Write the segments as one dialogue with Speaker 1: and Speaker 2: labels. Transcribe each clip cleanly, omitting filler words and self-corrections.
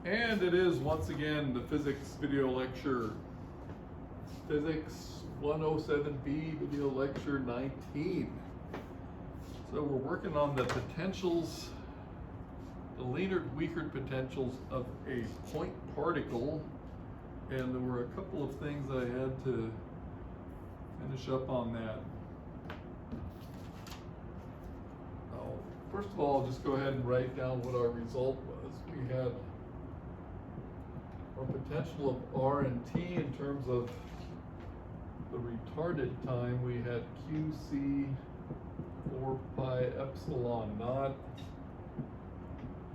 Speaker 1: And it is once again the physics video lecture, Physics 107B video lecture 19. So we're working on the potentials, the Lienert-Wiechert potentials of a point particle, and there were a couple of things I had to finish up on that. First of all, I'll just go ahead and write down what our result was. We had our potential of R and T in terms of the retarded time. We had QC 4 pi epsilon naught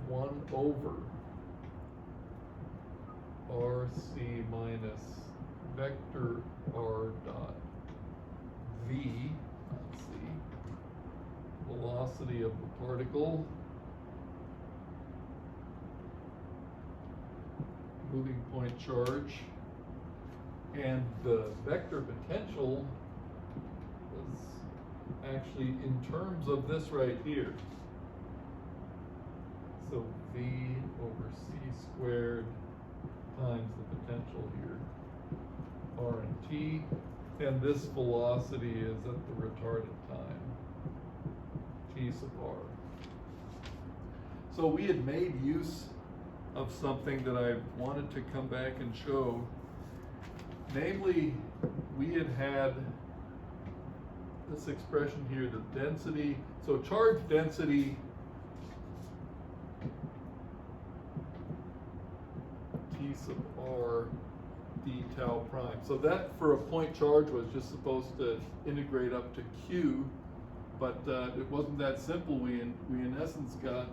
Speaker 1: 1 over RC minus vector R dot V, let's see, velocity of the particle, moving point charge, and the vector potential was actually in terms of this right here. So V over C squared times the potential here, R and T, and this velocity is at the retarded time, T sub R. So we had made use of something that I wanted to come back and show. Namely, we had this expression here, the density. So charge density T sub R d tau prime. So that for a point charge was just supposed to integrate up to Q, but it wasn't that simple. We in essence got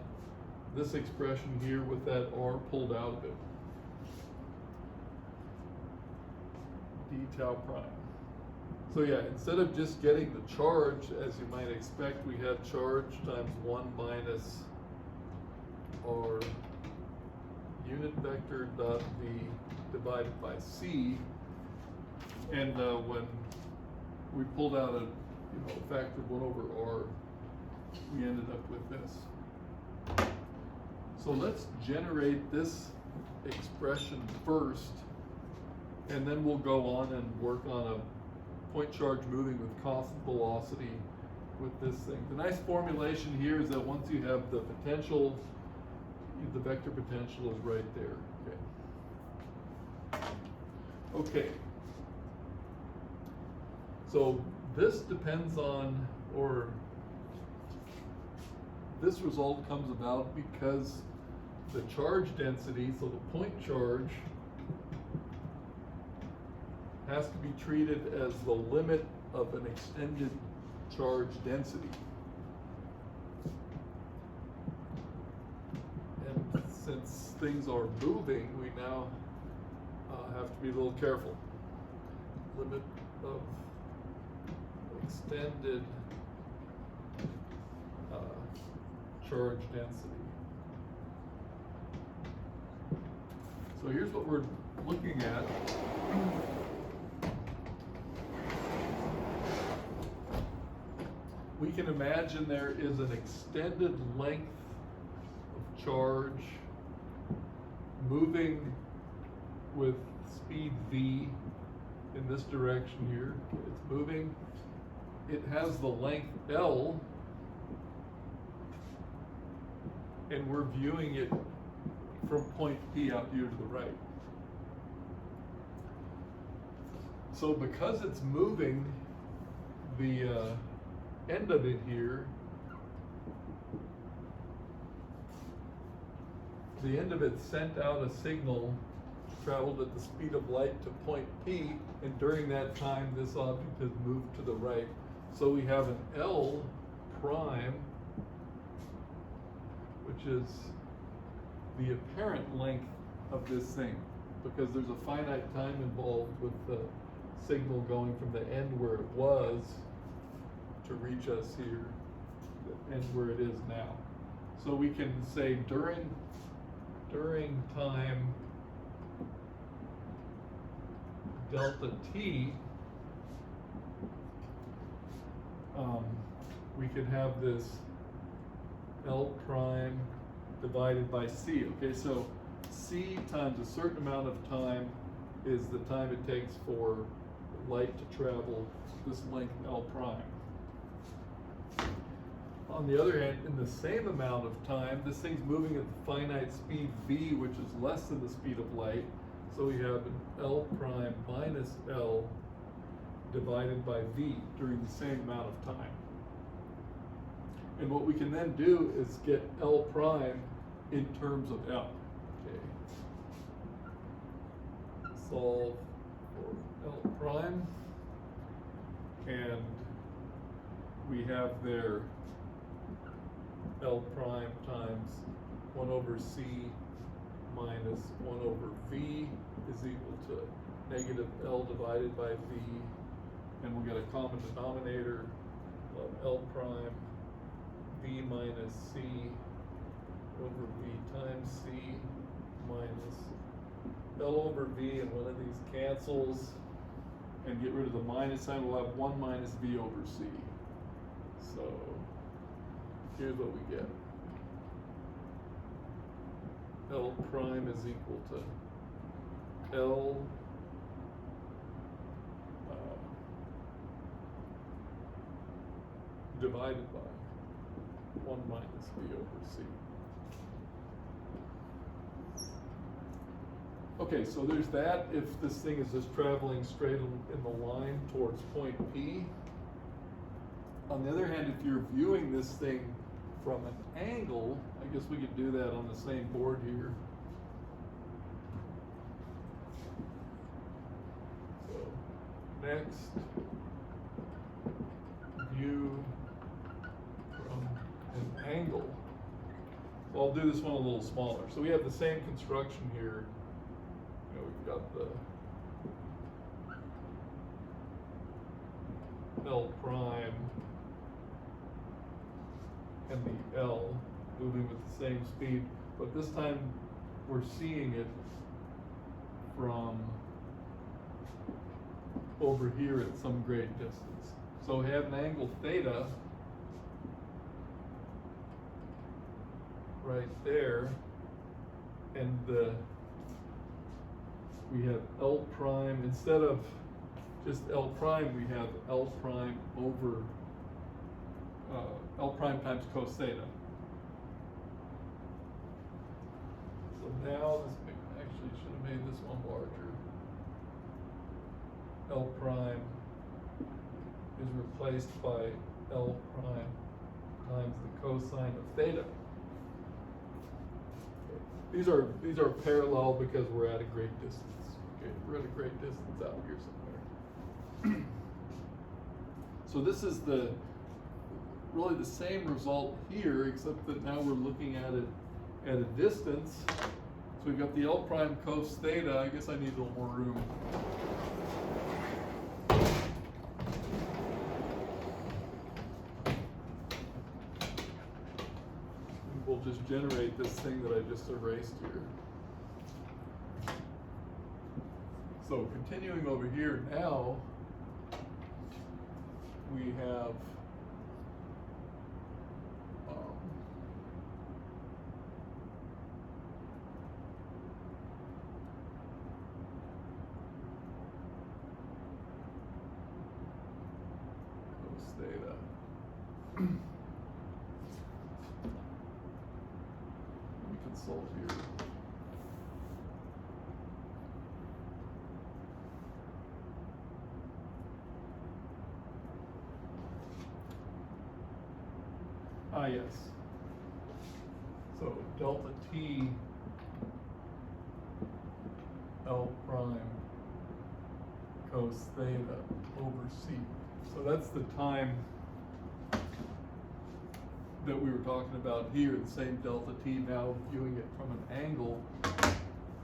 Speaker 1: this expression here with that R pulled out of it. D tau prime. So yeah, instead of just getting the charge, as you might expect, we had charge times 1 minus R unit vector dot V divided by C. And when we pulled out a factor of 1 over R, we ended up with this. So let's generate this expression first, and then we'll go on and work on a point charge moving with constant velocity with this thing. The nice formulation here is that once you have the potential, the vector potential is right there. Okay. So this depends on, or this result comes about because the charge density, so the point charge, has to be treated as the limit of an extended charge density. And since things are moving, we now have to be a little careful. Limit of extended charge density. So here's what we're looking at. We can imagine there is an extended length of charge moving with speed v in this direction here. It's moving. It has the length L, and we're viewing it from point P out here to the right. So because it's moving, the end of it here, the end of it sent out a signal, traveled at the speed of light to point P, and during that time this object has moved to the right. So we have an L prime, which is the apparent length of this thing, because there's a finite time involved with the signal going from the end where it was to reach us here, the end where it is now. So we can say during time delta t, we could have this L prime divided by C. Okay, so c times a certain amount of time is the time it takes for light to travel this length L prime. On the other hand, in the same amount of time, this thing's moving at the finite speed v, which is less than the speed of light. So we have an L prime minus L divided by v during the same amount of time. And what we can then do is get L prime in terms of L. Okay. Solve for L prime. And we have there L prime times 1 over c minus 1 over v is equal to negative L divided by v. And we'll get a common denominator of L prime v minus c over v times c minus L over v, and one of these cancels, and get rid of the minus sign. We'll have 1 minus v over c. So here's what we get. L prime is equal to L divided by 1 minus v over c. Okay, so there's that if this thing is just traveling straight in the line towards point P. On the other hand, if you're viewing this thing from an angle, I guess we could do that on the same board here. So next, view from an angle. So I'll do this one a little smaller. So we have the same construction here. You know, we've got the L prime and the L moving with the same speed, but this time we're seeing it from over here at some great distance. So we have an angle theta right there, and we have L prime, instead of just L prime, we have L prime over L prime times cos theta. So now this actually should have made this one larger. L prime is replaced by L prime times the cosine of theta. These are parallel because we're at a great distance. Okay, we're at a great distance out here somewhere. So this is really the same result here, except that now we're looking at it at a distance. So we've got the L prime cos theta. I guess I need a little more room. We'll just generate this thing that I just erased here. So continuing over here now, we have cos theta. We consult here. Ah, yes. So delta t L prime cos theta over c. So that's the time that we were talking about here, the same delta t, now viewing it from an angle.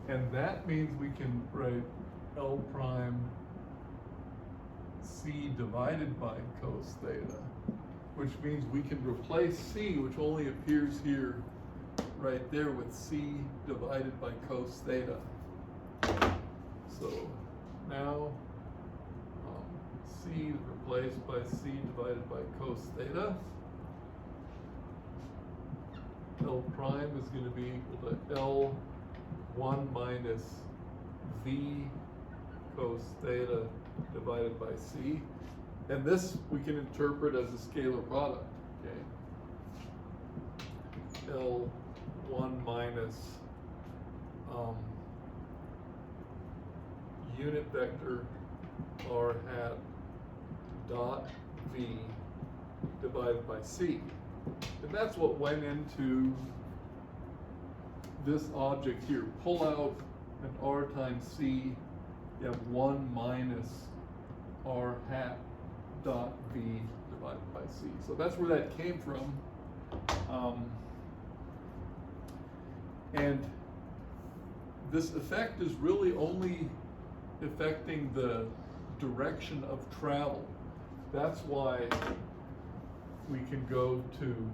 Speaker 1: And that means we can write L prime c divided by cos theta, which means we can replace c, which only appears here right there, with c divided by cos theta. So now c replaced by c divided by cos theta. L prime is going to be equal to L 1 minus v cos theta divided by c. And this we can interpret as a scalar product, okay? L1 minus unit vector r hat dot v divided by c. And that's what went into this object here. Pull out an r times c, you have 1 minus r hat dot v divided by c. So that's where that came from. And this effect is really only affecting the direction of travel. That's why we can go to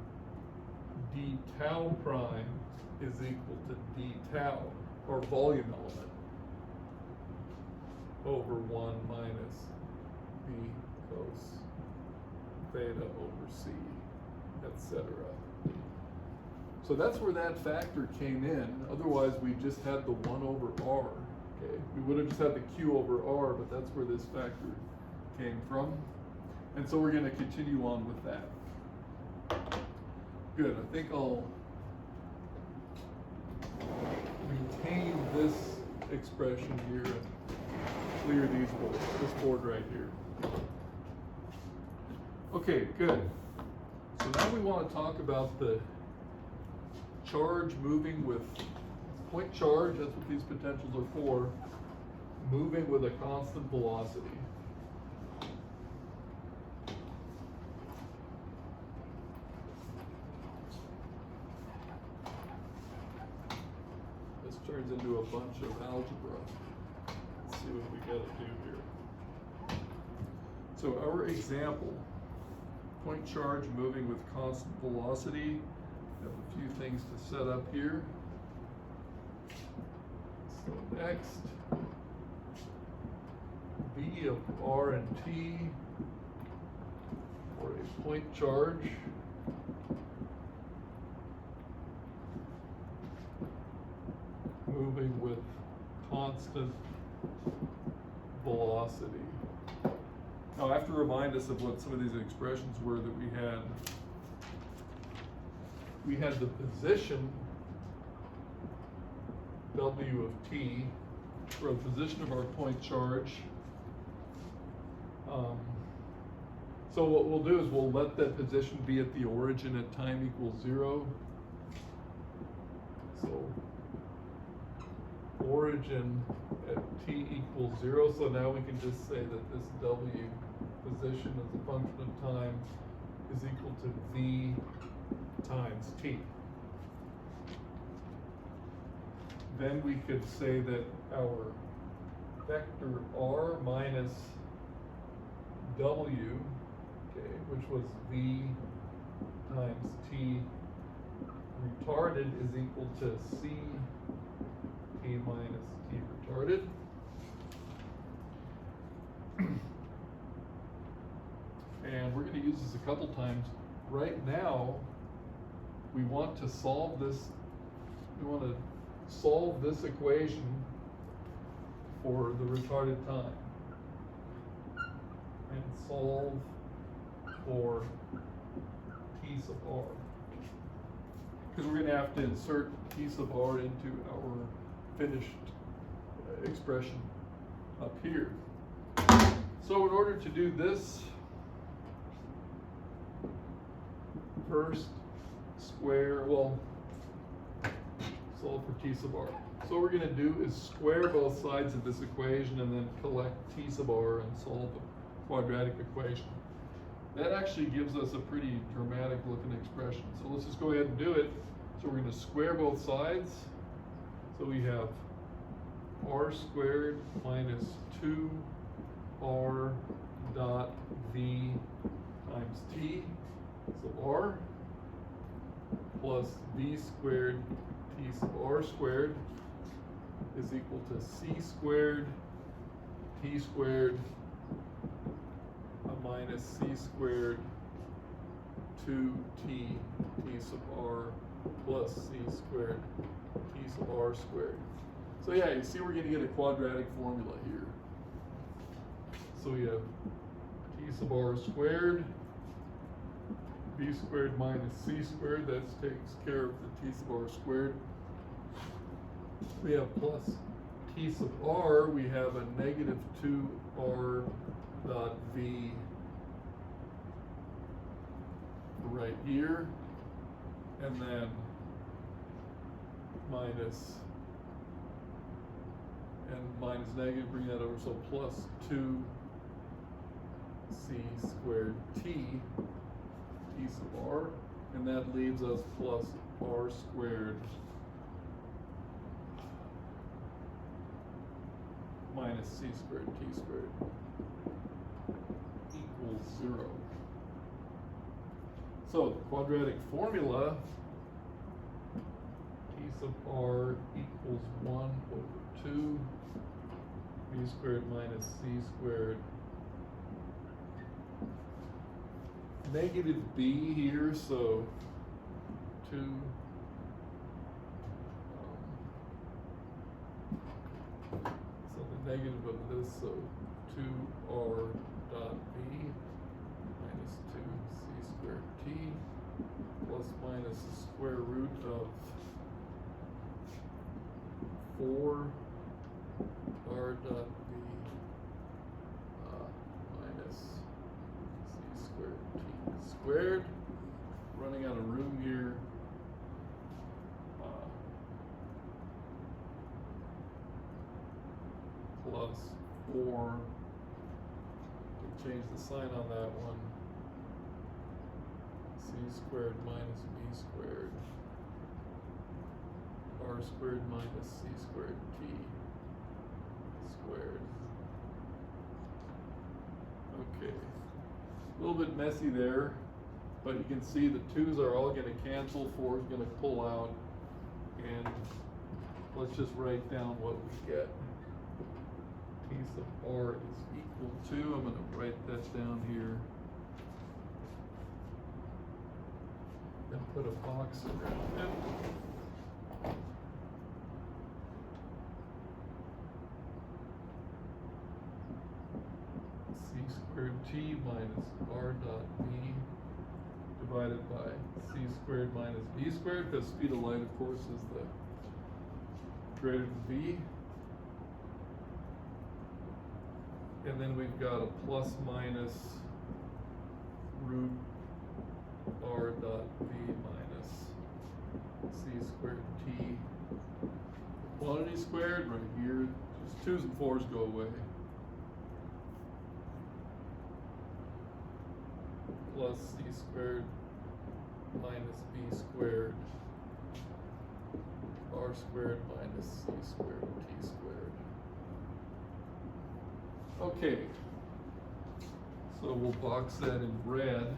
Speaker 1: d tau prime is equal to d tau, or volume element, over 1 minus v cos theta over c, etc. So that's where that factor came in. Otherwise, we just had the 1 over r. Okay, we would have just had the q over r, but that's where this factor came from. And so we're going to continue on with that. Good. I think I'll retain this expression here and clear these boards, this board right here. Okay, good. So now we want to talk about the charge moving with point charge, that's what these potentials are for, moving with a constant velocity. This turns into a bunch of algebra. Let's see what we got to do here. So our example, point charge moving with constant velocity. We have a few things to set up here. So next, V of R and T for a point charge. Moving with constant velocity. Now I have to remind us of what some of these expressions were that we had. We had the position W of t for the position of our point charge. So what we'll do is we'll let that position be at the origin at time equals 0. So origin at t equals 0. So now we can just say that this W position as a function of time is equal to V times t. Then we could say that our vector r minus w, okay, which was v times t retarded, is equal to c t minus t retarded. And we're going to use this a couple times. Right now, we want to solve this. We want to solve this equation for the retarded time. And solve for t sub r. Because we're going to have to insert t sub r into our finished expression up here. So in order to do this, first square, well, solve for t sub r. So what we're going to do is square both sides of this equation and then collect t sub r and solve the quadratic equation. That actually gives us a pretty dramatic looking expression. So let's just go ahead and do it. So we're going to square both sides. So we have r squared minus 2r dot v times t sub r plus v squared t sub r squared is equal to c squared t squared minus c squared 2t t sub r plus c squared t sub r squared. So yeah, you see we're going to get a quadratic formula here. So we have t sub r squared, b squared minus c squared, that takes care of the t sub r squared. We have plus t sub r, we have a negative 2r dot v right here, and then minus, and minus negative, bring that over, so plus 2 c squared t sub r, and that leaves us plus r squared minus c squared t squared equals 0. So the quadratic formula, t sub r equals 1 over 2 b squared minus c squared, negative b here, so 2 so the negative of this, so 2r dot b minus 2c squared t plus minus the square root of 4r dot b minus c squared t squared. Running out of room here. Plus 4. We change the sign on that one. C squared minus b squared. R squared minus c squared t squared. Okay. A little bit messy there, but you can see the 2's are all going to cancel, 4 is going to pull out, and let's just write down what we get. T sub r is equal to, I'm going to write that down here and put a box around it. C squared t minus r dot v divided by c squared minus v squared, because speed of light, of course, is the greater than v. And then we've got a plus minus root r dot v minus c squared t. Quantity squared right here, just 2's and 4's go away. Plus c squared minus b squared, r squared minus c squared t squared. Okay, so we'll box that in red.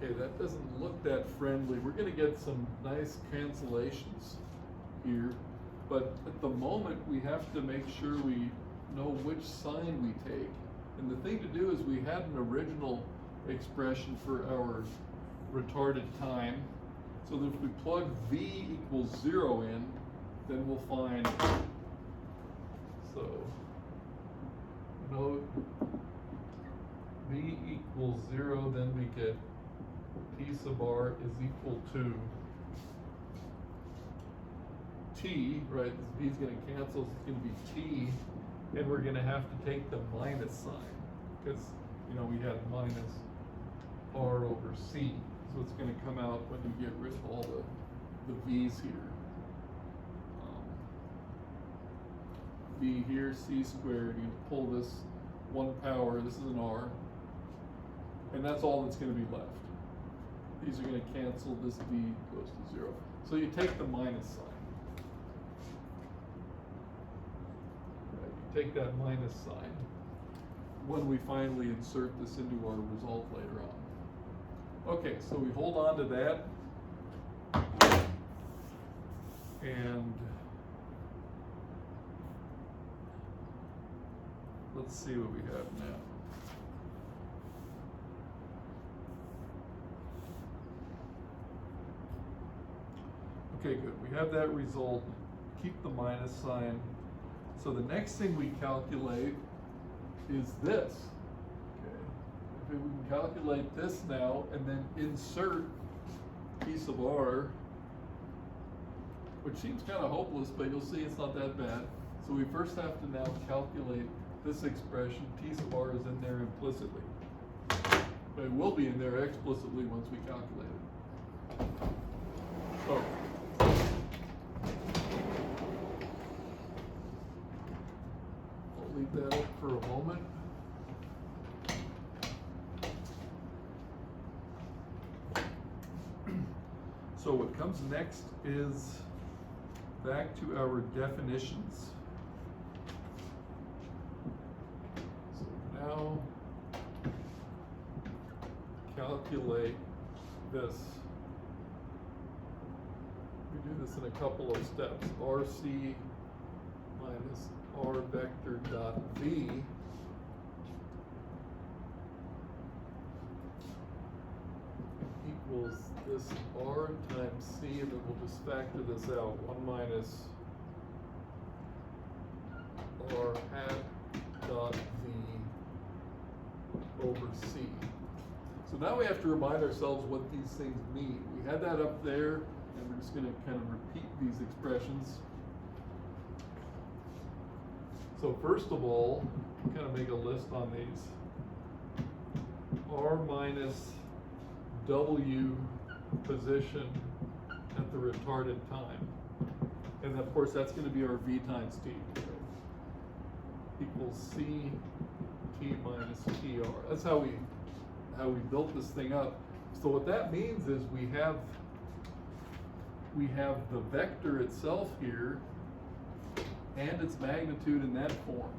Speaker 1: Okay, that doesn't look that friendly. We're going to get some nice cancellations here, but at the moment we have to make sure we know which sign we take. And the thing to do is we had an original expression for our retarded time, so that if we plug v equals 0 in, then we'll find, so note v equals 0, then we get t sub r is equal to t, right? This v is going to cancel, so it's going to be t, and we're going to have to take the minus sign, because, you know, we had minus r over c, so it's going to come out when you get rid of all the v's here. V here, c squared, you pull this 1 power, this is an r, and that's all that's going to be left. These are going to cancel, this v goes to 0. So you take the minus sign. Right, you take that minus sign when we finally insert this into our result later on. Okay, so we hold on to that, and let's see what we have now. Okay, good. We have that result. keep the minus sign. So the next thing we calculate is this. Okay. If we can calculate this now and then insert piece of r, which seems kind of hopeless, but you'll see it's not that bad. So we first have to now calculate this expression. T sub r is in there implicitly. But it will be in there explicitly once we calculate it. So, I'll leave that up for a moment. So what comes next is back to our definitions. So now calculate this. We do this in a couple of steps. RC minus R vector dot V equals this R times C, and then we'll just factor this out. 1 minus R hat dot V over C. So now we have to remind ourselves what these things mean. We had that up there, and we're just going to kind of repeat these expressions. So first of all, kind of make a list on these. R minus W position at the retarded time. And of course that's going to be our V times T. Equals C T minus TR. That's how we built this thing up. So what that means is we have the vector itself here and its magnitude in that form.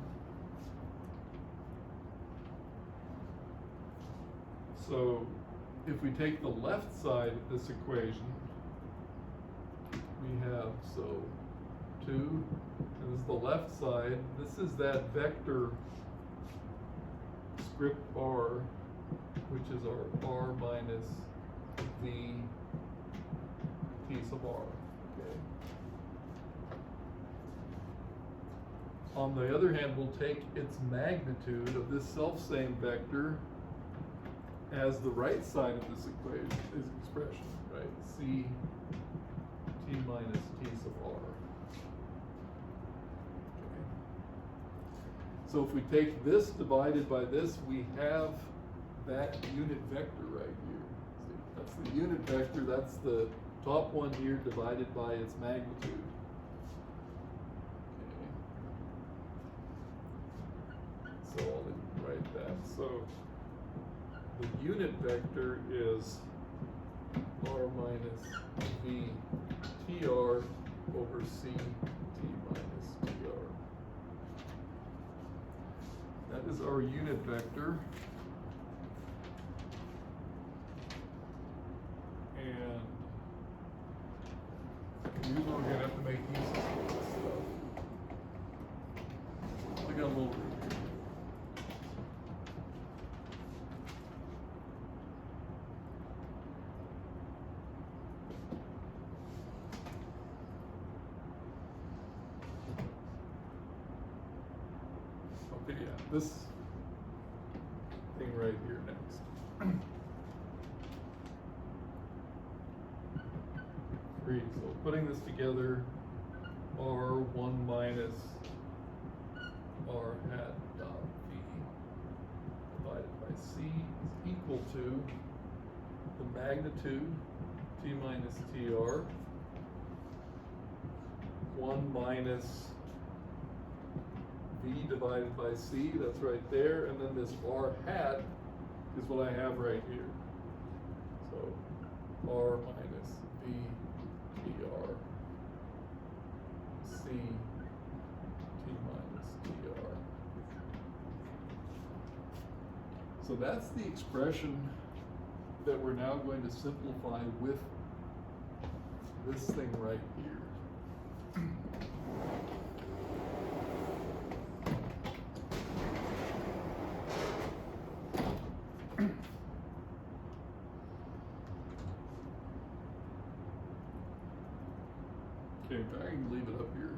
Speaker 1: So if we take the left side of this equation, we have, so 2, and this is the left side. This is that vector script R, which is our R minus V T sub R, okay? On the other hand, we'll take its magnitude of this self-same vector as the right side of this equation, this expression, right? C T minus T sub R. Okay. So if we take this divided by this, we have that unit vector right here. See, that's the unit vector, that's the top one here divided by its magnitude. Okay. So I'll write that. So the unit vector is R minus V TR over C T minus TR. That is our unit vector. And usually we're going to have to make use of this stuff. I got a little room here. Okay, yeah, this thing right here next. 3. So putting this together, R1 minus R hat dot V divided by C is equal to the magnitude, T minus TR, 1 minus V divided by C, that's right there, and then this R hat is what I have right here. So R minus V TR, C T minus TR. So that's the expression that we're now going to simplify with this thing right here. Okay, I can leave it up here.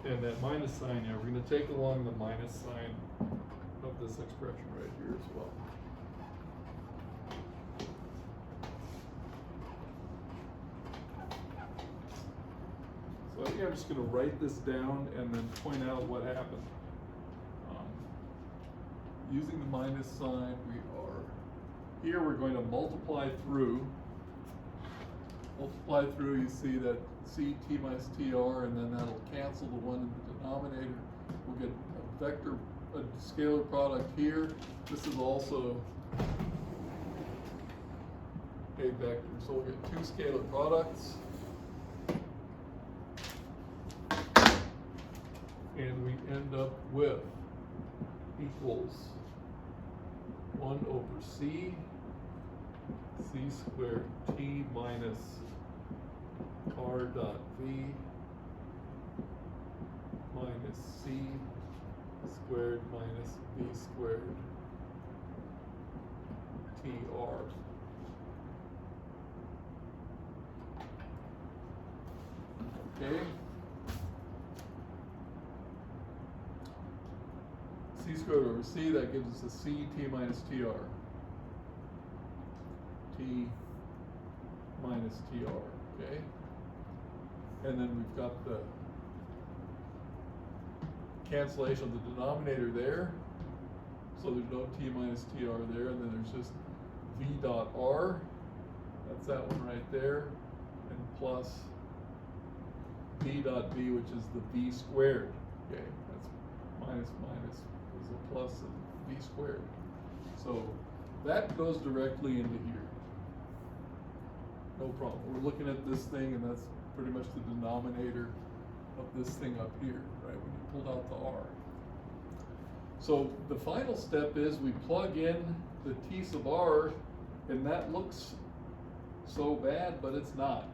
Speaker 1: And that minus sign, yeah, we're going to take along the minus sign of this expression right here as well. So I think I'm just going to write this down and then point out what happened. Using the minus sign, here we're going to multiply through. Multiply through, you see that c t minus tr, and then that'll cancel the one in the denominator. We'll get a vector, a scalar product here. This is also a vector, so we'll get two scalar products. And we end up with equals 1 over c squared t minus r dot v minus c squared minus v squared tr. Okay. C squared over c, that gives us a c t minus tr. T minus tr, okay? And then we've got the cancellation of the denominator there. So there's no t minus tr there, and then there's just v dot r. That's that one right there. And plus v dot v, which is the v squared. Okay, that's minus minus is a plus of v squared. So that goes directly into here. No problem. We're looking at this thing, and that's pretty much the denominator of this thing up here, right? When you pulled out the r. So the final step is we plug in the t sub r, and that looks so bad, but it's not.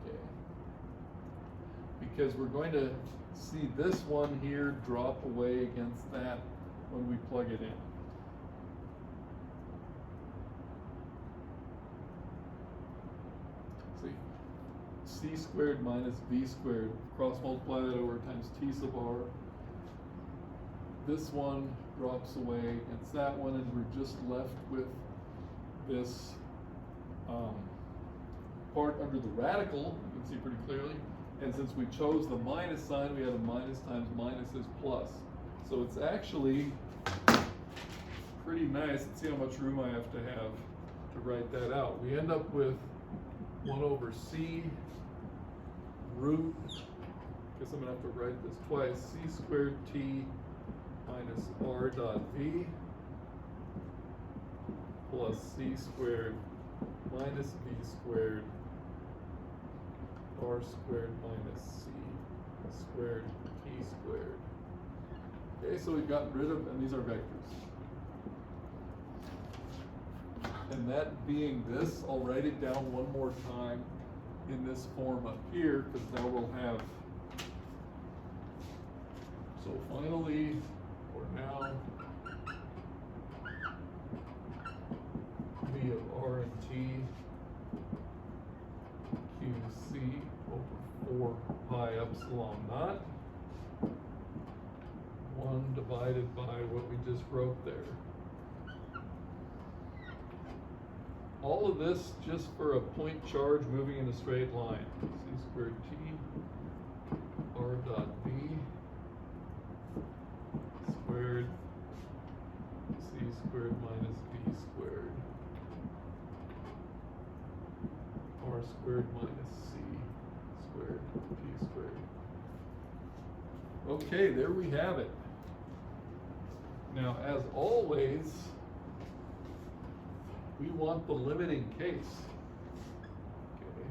Speaker 1: Okay. Because we're going to see this one here drop away against that when we plug it in. C squared minus v squared, cross multiply that over times t sub r. This one drops away against that one, and we're just left with this part under the radical, you can see pretty clearly. And since we chose the minus sign, we had a minus times minus is plus. So it's actually pretty nice. Let's see how much room I have to write that out. We end up with 1 over c root, guess I'm going to have to write this twice, c squared t minus r dot v plus c squared minus v squared r squared minus c squared t squared. Okay, so we've gotten rid of, and these are vectors. And that being this, I'll write it down one more time in this form up here, because now we'll have, so finally, or now, v of r and t qc over 4 pi epsilon naught, 1 divided by what we just wrote there. All of this just for a point charge moving in a straight line. C squared t r dot v squared c squared minus v squared r squared minus c squared t squared. Okay, there we have it. Now, as always, we want the limiting case. Okay.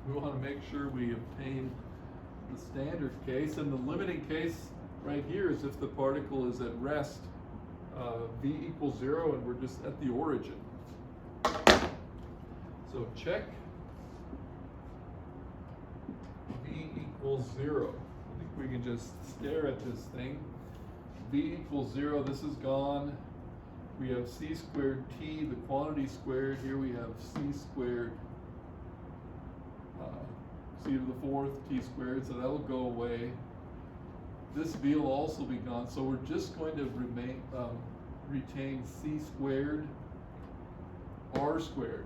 Speaker 1: We want to make sure we obtain the standard case, and the limiting case right here is if the particle is at rest, v equals 0, and we're just at the origin. So check v equals 0. I think we can just stare at this thing. V equals 0, this is gone. We have c squared t, the quantity squared. Here we have c squared, c to the 4th t squared, so that'll go away. this v will also be gone, so we're just going to retain c squared r squared.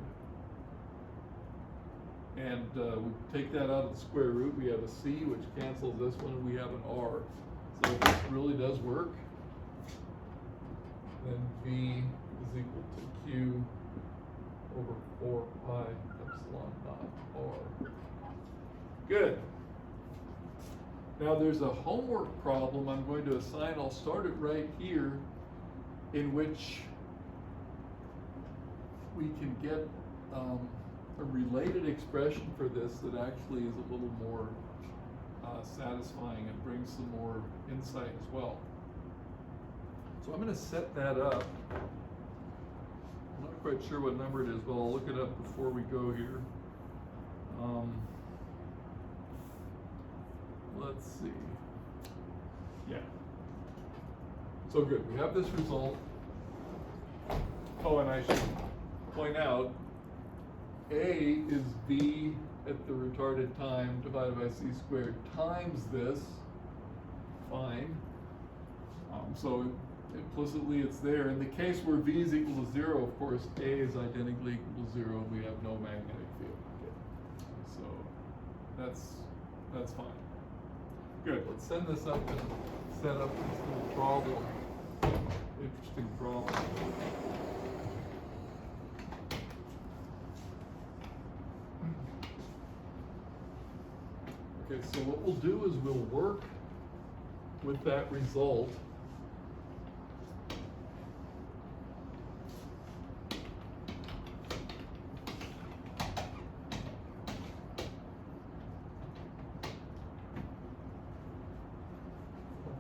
Speaker 1: And we take that out of the square root, we have a c, which cancels this one, and we have an r. So if this really does work, then v is equal to q over 4 pi epsilon naught r. Good. Now there's a homework problem I'm going to assign. I'll start it right here, in which we can get a related expression for this that actually is a little more satisfying and brings some more insight as well. So I'm going to set that up. I'm not quite sure what number it is, but I'll look it up before we go here. Let's see. Yeah. So good. We have this result. Oh, and I should point out, A is v at the retarded time divided by c squared times this. Fine. So implicitly it's there. In the case where v is equal to 0, of course, A is identically equal to 0, and we have no magnetic field. Okay. So that's fine. Good. Let's send this up and set up this little problem. Interesting problem. Okay, so what we'll do is we'll work with that result.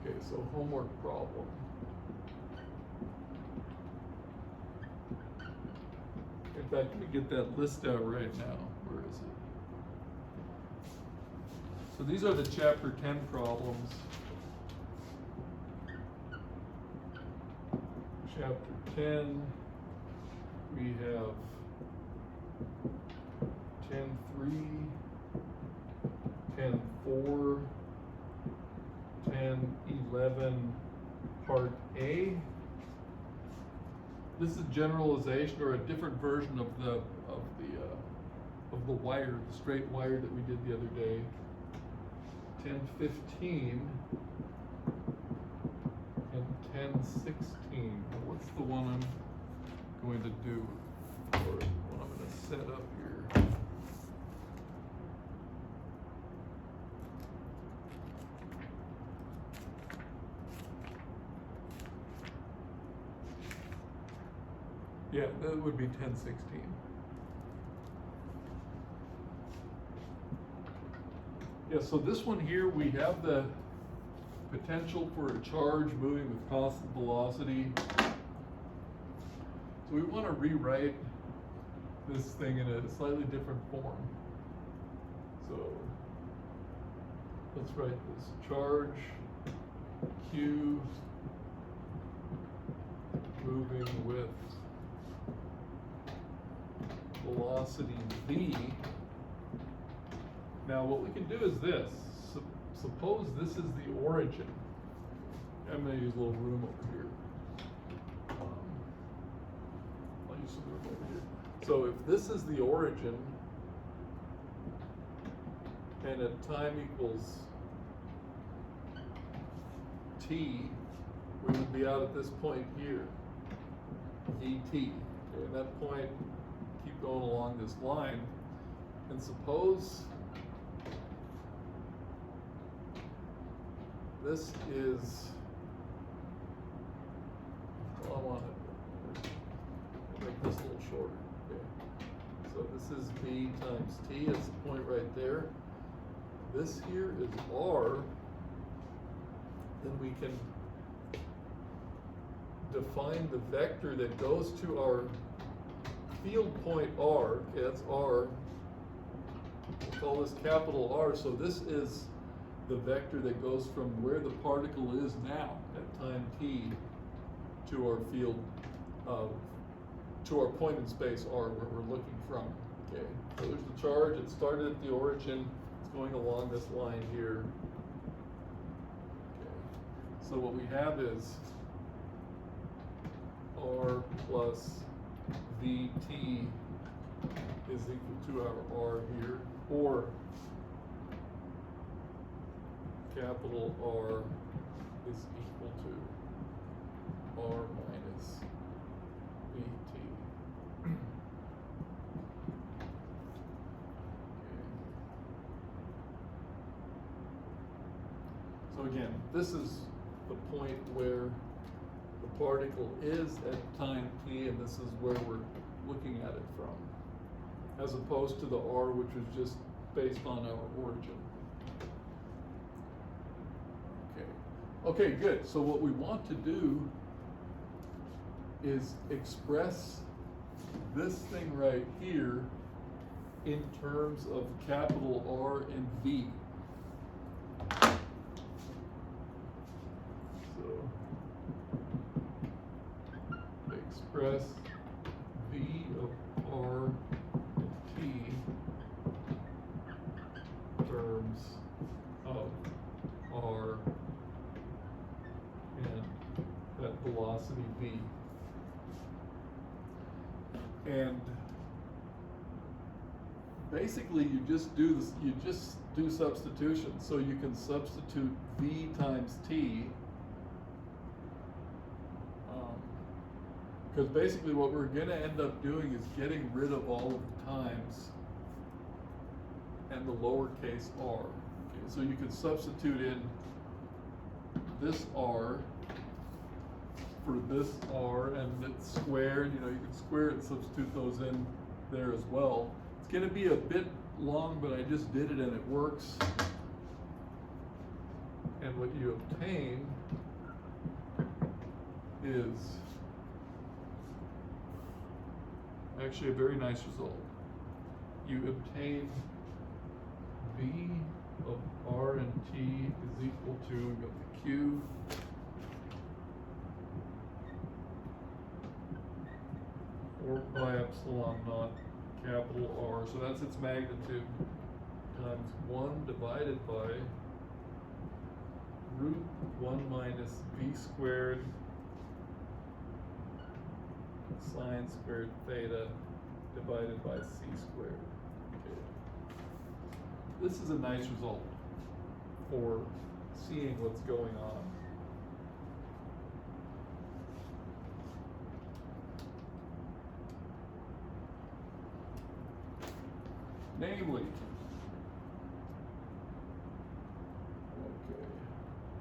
Speaker 1: Okay, so homework problem. In fact, let me get that list out right now. Where is it? So these are the chapter 10 problems. Chapter 10, we have 10.3, 10.4, 10.11, part A. This is generalization or a different version of the wire, the straight wire that we did the other day. 10.15 and 10.16. What's the one I'm going to do, or what I'm going to set up here? Yeah, that would be 10.16. Yeah, so this one here, we have the potential for a charge moving with constant velocity. So we want to rewrite this thing in a slightly different form. So let's write this charge Q moving with velocity V. Now what we can do is this. Suppose this is the origin. I'm going to use a little room over here. I'll use some room over here. So if this is the origin, and at time equals t, we would be out at this point here, et. Okay, and that point, keep going along this line, and suppose this is, well, I want to make this a little shorter. Okay. So this is v times t, it's the point right there. This here is r. Then we can define the vector that goes to our field point r. Okay, that's r. We'll call this capital R. So this is the vector that goes from where the particle is now at time t to our field, to our point in space r, where we're looking from. Okay, so there's the charge. It started at the origin. It's going along this line here. Okay. So what we have is r plus vt is equal to our r here, or capital R is equal to r minus vt. So again, this is the point where the particle is at time t, and this is where we're looking at it from, as opposed to the r, which was just based on our origin. Okay, good. So what we want to do is express this thing right here in terms of capital R and V. So express V of R and T in terms of R and that velocity V. And basically you just do this, you just do substitution. So you can substitute V times T, because basically what we're going to end up doing is getting rid of all of the times and the lowercase r. Okay, so you can substitute in this r for this r, and it's squared. You know, you can square it and substitute those in there as well. It's going to be a bit long, but I just did it and it works. And what you obtain is actually a very nice result. You obtain V of R and T is equal to, we've got the Q or pi epsilon naught capital R, so that's its magnitude, times 1 divided by root 1 minus V squared sine squared theta divided by C squared. Okay. This is a nice result for seeing what's going on. Namely,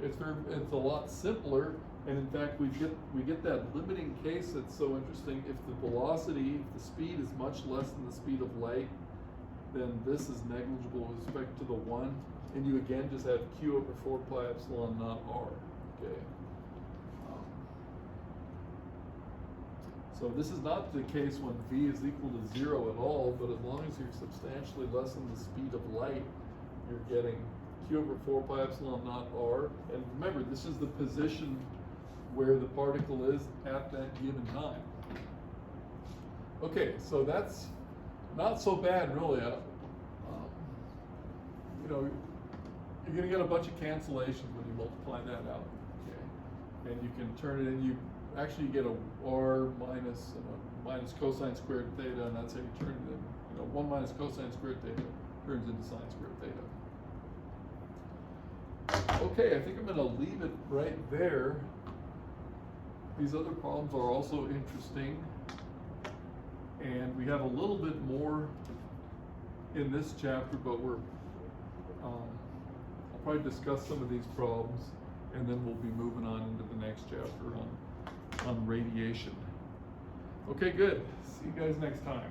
Speaker 1: it's a lot simpler, and in fact we get that limiting case that's so interesting. If the velocity, if the speed is much less than the speed of light, then this is negligible with respect to the 1, and you again just have Q over 4 pi epsilon naught R. Okay. So this is not the case when V is equal to 0 at all, but as long as you're substantially less than the speed of light, you're getting Q over 4 pi epsilon naught R. And remember, this is the position where the particle is at that given time. Okay, so that's not so bad, really. You know, you're going to get a bunch of cancellations when you multiply that out. Okay, and you can turn it in. You actually get a R minus minus cosine squared theta, and that's how you turn it in. You know, 1 minus cosine squared theta turns into sine squared theta. Okay, I think I'm going to leave it right there. These other problems are also interesting, and we have a little bit more in this chapter, but I'll probably discuss some of these problems, and then we'll be moving on into the next chapter on radiation. Okay, good. See you guys next time.